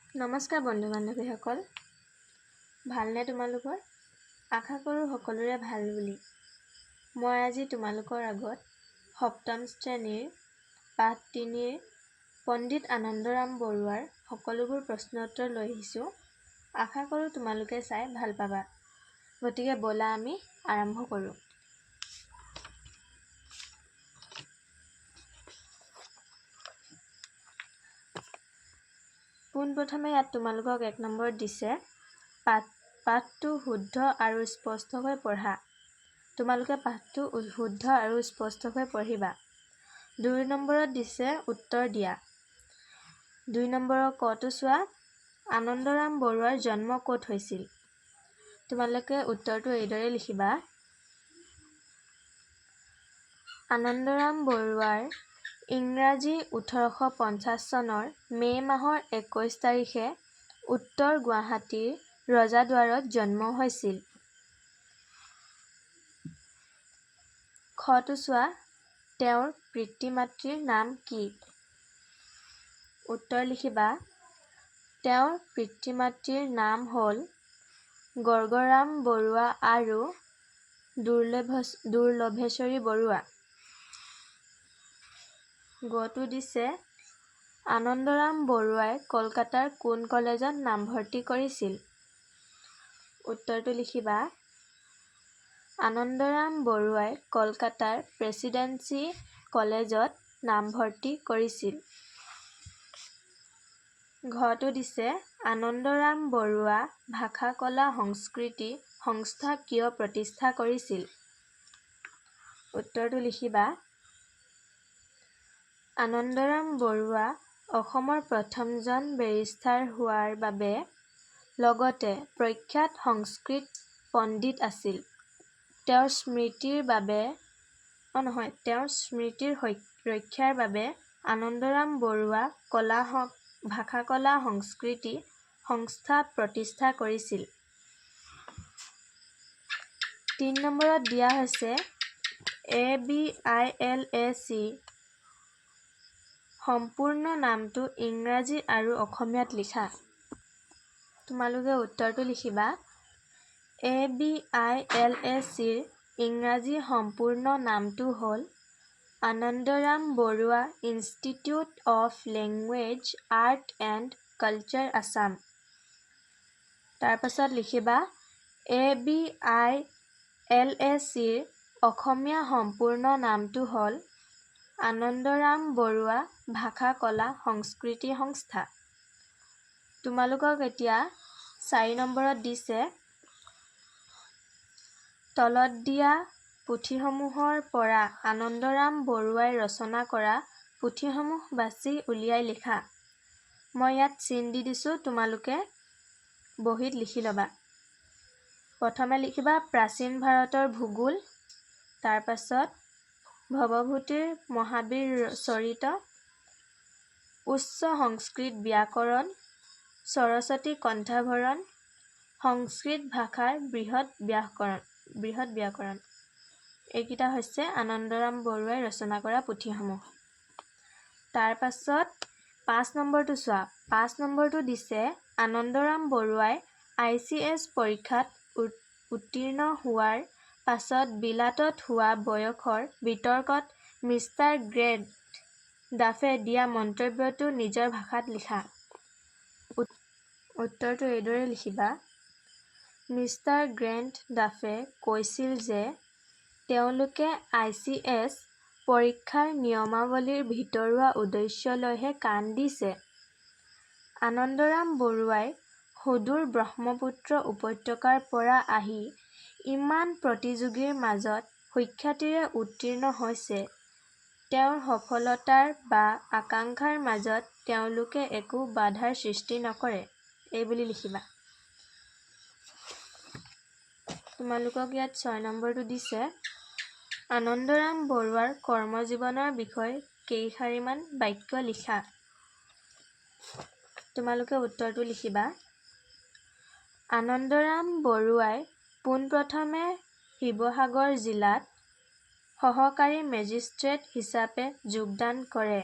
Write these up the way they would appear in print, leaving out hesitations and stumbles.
নমস্কাৰ বন্ধু-বান্ধৱীসকল, ভালনে তোমালোকৰ? আশা কৰোঁ সকলোৰে ভাল বুলি। মই আজি তোমালোকৰ আগত সপ্তম শ্ৰেণীৰ পাঠ ৩ৰ পণ্ডিত আনন্দৰাম বৰুৱাৰ সকলোবোৰ প্ৰশ্ন উত্তৰ লৈ আহিছোঁ। আশা কৰোঁ তোমালোকে চাই ভাল পাবা। গতিকে ব'লা আমি আৰম্ভ কৰোঁ। পোনপ্ৰথমে ইয়াত তোমালোকক ১ নম্বৰত দিছে পাঠটো শুদ্ধ আৰু স্পষ্টকৈ পঢ়া। তোমালোকে পাঠটো শুদ্ধ আৰু স্পষ্টকৈ পঢ়িবা। ২ নম্বৰত দিছে উত্তৰ দিয়া। ২ নম্বৰৰ কটো চোৱা, আনন্দৰাম বৰুৱাৰ জন্ম ক'ত হৈছিল? তোমালোকে উত্তৰটো এইদৰে লিখিবা। আনন্দৰাম বৰুৱাৰ ইংৰাজী ১৮৫০ চনৰ মে' মাহৰ ২১ তাৰিখে উত্তৰ গুৱাহাটীৰ ৰজাদুৱাৰত জন্ম হৈছিল। খটো চোৱা, তেওঁৰ পিতৃ-মাতৃৰ নাম কি? উত্তৰ লিখিবা। তেওঁৰ পিতৃ-মাতৃৰ নাম হ'ল গৰ্গৰাম বৰুৱা আৰু দুৰ্লভেশ্বৰী বৰুৱা। গটো দিছে আনন্দৰাম বৰুৱাই কলকাতাৰ কোন কলেজত নামভৰ্তি কৰিছিল? উত্তৰটো লিখিবা। আনন্দৰাম বৰুৱাই কলকাতাৰ প্ৰেচিডেন্সি কলেজত নামভৰ্তি কৰিছিল। ঘটো দিছে আনন্দৰাম বৰুৱা ভাষা কলা সংস্কৃতি সংস্থা কিয় প্ৰতিষ্ঠা কৰিছিল? উত্তৰটো লিখিবা। আনন্দৰাম বৰুৱা অসমৰ প্ৰথমজন বেৰিষ্টাৰ হোৱাৰ বাবে লগতে প্ৰখ্যাত সংস্কৃত পণ্ডিত আছিল। তেওঁৰ স্মৃতিৰ ৰক্ষাৰ বাবে আনন্দৰাম বৰুৱা ভাষা কলা সংস্কৃতি সংস্থা প্ৰতিষ্ঠা কৰিছিল। ৩ নম্বৰত দিয়া হৈছে ABILAC সম্পূৰ্ণ নামটো ইংৰাজী আৰু অসমীয়াত লিখা। তোমালোকে উত্তৰটো লিখিবা। ABILACৰ ইংৰাজী সম্পূৰ্ণ নামটো হ'ল Anandaram Barua institute of language art and culture Assam. তাৰপাছত লিখিবা ABILACৰ অসমীয়া সম্পূৰ্ণ নামটো হ'ল আনন্দৰাম বৰুৱা ভাষা কলা সংস্কৃতি সংস্থা। তোমালোকক এতিয়া ৪ নম্বৰত দিছে তলত দিয়া পুথিসমূহৰ পৰা আনন্দৰাম বৰুৱাই ৰচনা কৰা পুথিসমূহ বাছি উলিয়াই লিখা। মই ইয়াত চিন দি দিছোঁ, তোমালোকে বহীত লিখি ল'বা। প্ৰথমে লিখিবা প্ৰাচীন ভাৰতৰ ভূগোল, তাৰপাছত ভৱভূতিৰ মহাবীৰ চৰিত, উচ্চ সংস্কৃত ব্যাকৰণ, সৰস্বতী কণ্ঠাভৰণ, সংস্কৃত ভাষাৰ বৃহৎ ব্যাকৰণ। এইকেইটা হৈছে আনন্দৰাম বৰুৱাই ৰচনা কৰা পুথিসমূহ। তাৰপাছত ৫ নম্বৰটো চোৱা। ৫ নম্বৰটো দিছে আনন্দৰাম বৰুৱাই ICS পৰীক্ষাত উত্তীৰ্ণ হোৱাৰ পাছত বিলাতত হোৱা বয়সৰ বিতৰ্কত মিষ্টাৰ গ্ৰেণ্ট ডাফে দিয়া মন্তব্যটো নিজৰ ভাষাত লিখা। উত্তৰটো এইদৰে লিখিবা। মিষ্টাৰ গ্ৰেণ্ট ডাফে কৈছিল যে তেওঁলোকে ICS পৰীক্ষাৰ নিয়মাৱলীৰ ভিতৰুৱা উদ্দেশ্যলৈহে কাণ দিছে। আনন্দৰাম বৰুৱাই সুদূৰ ব্ৰহ্মপুত্ৰ উপত্যকাৰ পৰা আহি ইমান প্ৰতিযোগীৰ মাজত সুখ্যাতিৰে উত্তীৰ্ণ হৈছে। তেওঁৰ সফলতাৰ বা আকাংক্ষাৰ মাজত তেওঁলোকে একো বাধাৰ সৃষ্টি নকৰে। এইবুলি লিখিবা। তোমালোকক ইয়াত ৬ নম্বৰটো দিছে আনন্দৰাম বৰুৱাৰ কৰ্মজীৱনৰ বিষয়ে কেইষাৰিমান বাক্য লিখা। তোমালোকে উত্তৰটো লিখিবা। আনন্দৰাম বৰুৱাই পোনপ্ৰথমে শিৱসাগৰ জিলাত সহকাৰী মেজিষ্ট্ৰেট হিচাপে যোগদান কৰে।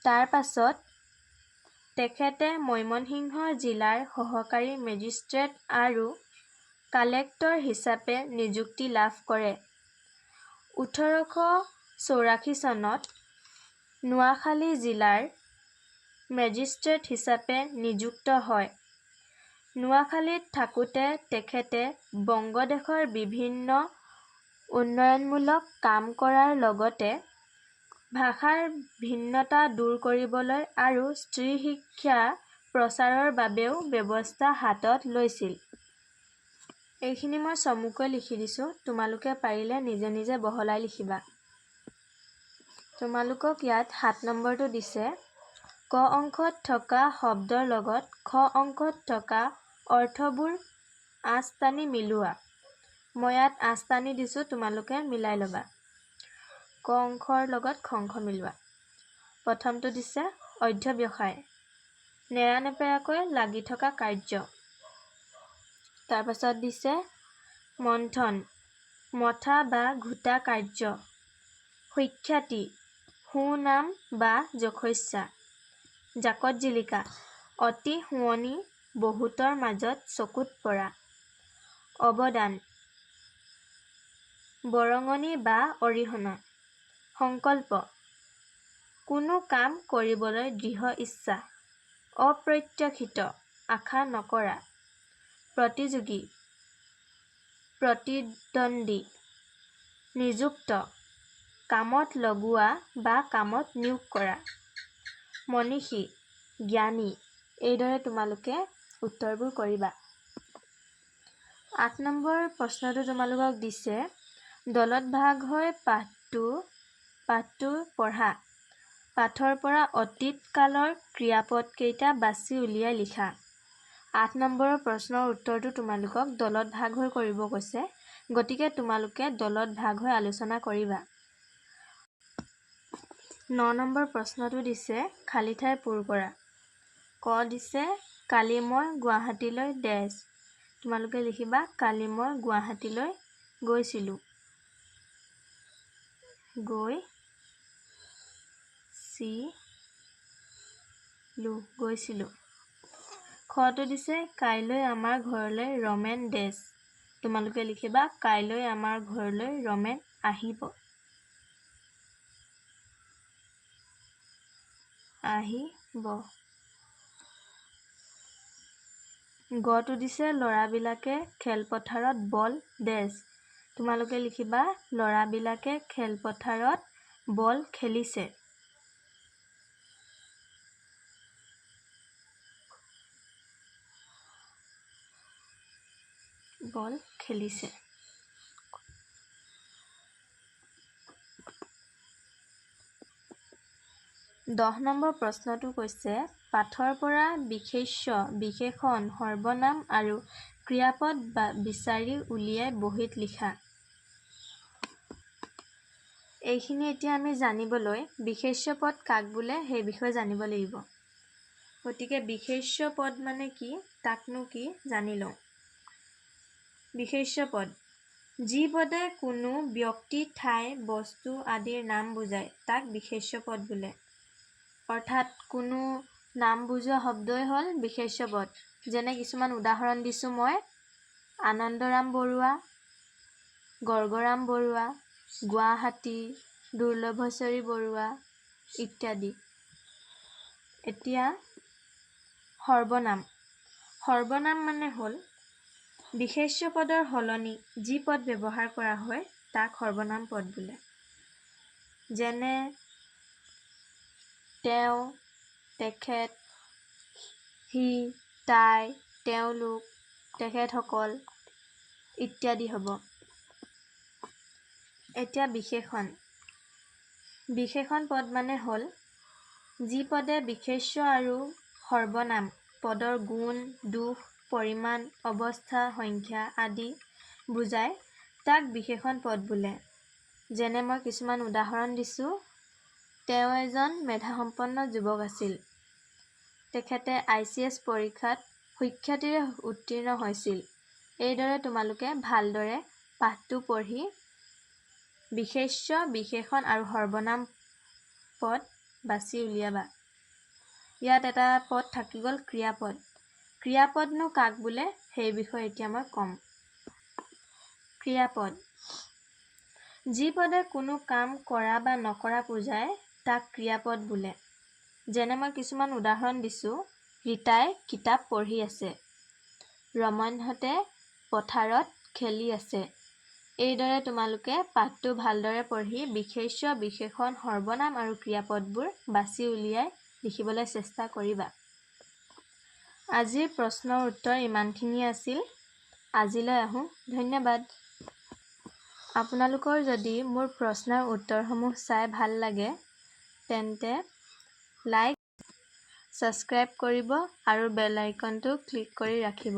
তাৰ পাছত তেখেতে ময়মনসিংহ জিলাৰ সহকাৰী মেজিষ্ট্ৰেট আৰু কালেক্টৰ হিচাপে নিযুক্তি লাভ কৰে। 1884 চনত নোয়াখালী জিলাৰ মেজিষ্ট্ৰেট হিচাপে নিযুক্ত হয়। নোয়াখালীত থাকোঁতে তেখেতে বংগদেশৰ বিভিন্ন উন্নয়নমূলক কাম কৰাৰ লগতে ভাষাৰ ভিন্নতা দূৰ কৰিবলৈ আৰু স্ত্ৰী শিক্ষা প্ৰচাৰৰ বাবেও ব্যৱস্থা হাতত লৈছিল। এইখিনি মই চমুকৈ লিখি দিছোঁ, তোমালোকে পাৰিলে নিজে নিজে বহলাই লিখিবা। তোমালোকক ইয়াত 7 নম্বৰটো দিছে, ক অংশত থকা শব্দৰ লগত খ অংশত থকা অৰ্থবোৰ আঁচ টানি মিলোৱা। মই ইয়াত আঁচ টানি দিছোঁ, তোমালোকে মিলাই ল'বা। ক অংশৰ লগত খ অংশ মিলোৱা। প্ৰথমটো দিছে অধ্যৱসায়, নেৰানেপেৰাকৈ লাগি থকা কাৰ্য। তাৰপাছত দিছে মন্থন, মথা বা ঘোটা কাৰ্য। সুখ্যাতি, সুনাম বা যশস্যা। জাকত জিলিকা, অতি শুৱনি, বহুতৰ মাজত চকুত পৰা। অৱদান, বৰঙণি বা অৰিহণা। সংকল্প, কোনো কাম কৰিবলৈ দৃঢ় ইচ্ছা। অপ্ৰত্যাশিত, আশা নকৰা। প্ৰতিযোগী, প্ৰতিদ্বন্দ্বী। নিযুক্ত, কামত লগোৱা বা কামত নিয়োগ কৰা। মনীষী, জ্ঞানী। এইদৰে তোমালোকে উত্তৰবোৰ কৰিবা। 8 নম্বৰ প্ৰশ্নটো তোমালোকক দিছে, দলত ভাগ হৈ পাঠটো পঢ়া। পাঠৰ পৰা অতীত কালৰ ক্ৰিয়াপদকেইটা বাছি উলিয়াই লিখা। 8 নম্বৰৰ প্ৰশ্নৰ উত্তৰটো তোমালোকক দলত ভাগ হৈ কৰিব কৈছে, গতিকে তোমালোকে দলত ভাগ হৈ আলোচনা কৰিবা। 9 নম্বৰ প্ৰশ্নটো দিছে, খালী ঠাই পূৰ কৰা। ক দিছে, কালি মই গুৱাহাটীলৈ তোমালোকে লিখিবা, কালি মই গুৱাহাটীলৈ গৈছিলোঁ। গৈছিলোঁ। খটো দিছে, কাইলৈ আমাৰ ঘৰলৈ ৰমেন তোমালোকে লিখিবা, কাইলৈ আমাৰ ঘৰলৈ ৰমেন আহিব। গটো দিছে, ল'ৰাবিলাকে খেলপথাৰত বল তোমালোকে লিখিবা, ল'ৰাবিলাকে খেলপথাৰত বল খেলিছে। বল খেলিছে। 10 নম্বৰ প্ৰশ্নটো কৈছে, পাঠৰ পৰা বিশেষ্য, বিশেষণ, সৰ্বনাম আৰু ক্ৰিয়াপদ বিচাৰি উলিয়াই বহীত লিখা। এইখিনি এতিয়া আমি জানিবলৈ বিশেষ্য পদ কাক বোলে সেই বিষয়ে জানিব লাগিব। গতিকে বিশেষ্য পদ মানে কি, তাকনো কি জানি লওঁ। বিশেষ্য পদ, যি পদে কোনো ব্যক্তি, ঠাই, বস্তু আদিৰ নাম বুজায় তাক বিশেষ্য পদ বোলে। অৰ্থাৎ কোনো নাম বুজোৱা শব্দই হ'ল বিশেষ্য পদ। যেনে কিছুমান উদাহৰণ দিছোঁ মই, আনন্দৰাম বৰুৱা, গৰ্গৰাম বৰুৱা, গুৱাহাটী, দুৰ্লভশ্বৰী বৰুৱা ইত্যাদি। এতিয়া সৰ্বনাম। সৰ্বনাম মানে হ'ল বিশেষ্য পদৰ সলনি যি পদ ব্যৱহাৰ কৰা হয় তাক সৰ্বনাম পদ বোলে। যেনে তেওঁ, তেখেত, সি, তাই, তেওঁলোক, তেখেতসকল ইত্যাদি হ'ব। এতিয়া বিশেষণ। বিশেষণ পদ মানে হ'ল যি পদে বিশেষ্য আৰু সৰ্বনাম পদৰ গুণ, দোষ, পৰিমাণ, অৱস্থা, সংখ্যা আদি বুজায় তাক বিশেষণ পদ বোলে। যেনে মই কিছুমান উদাহৰণ দিছোঁ, তেওঁ এজন মেধাসম্পন্ন যুৱক আছিল। তেখেতে ICS পৰীক্ষাত সুখ্যাতিৰে উত্তীৰ্ণ হৈছিল। এইদৰে তোমালোকে ভালদৰে পাঠটো পঢ়ি বিশেষ্য, বিশেষণ আৰু সৰ্বনাম পদ বাছি উলিয়াবা। ইয়াত এটা পদ থাকি গ'ল ক্ৰিয়াপদ। ক্ৰিয়াপদনো কাক বোলে সেই বিষয়ে এতিয়া মই ক'ম। ক্ৰিয়াপদ যি পদে কোনো কাম কৰা বা নকৰা বুজায় তাক ক্ৰিয়াপদ বোলে। যেনে মই কিছুমান উদাহৰণ দিছোঁ। ৰীতাই কিতাপ পঢ়ি আছে। ৰমনহঁতে পথাৰত খেলি আছে। এইদৰে তোমালোকে পাঠটো ভালদৰে পঢ়ি বিশেষ্য, বিশেষণ, সৰ্বনাম আৰু ক্ৰিয়াপদবোৰ বাছি উলিয়াই লিখিবলৈ চেষ্টা কৰিবা। আজিৰ প্ৰশ্নৰ উত্তৰ ইমানখিনিয়ে আছিল। আজিলৈ আহোঁ। ধন্যবাদ। আপোনালোকৰ যদি মোৰ প্ৰশ্নৰ উত্তৰসমূহ চাই ভাল লাগে তেন্তে লাইক, ছাবস্ক্ৰাইব কৰিব আৰু বেল আইকনটো ক্লিক কৰি ৰাখিব।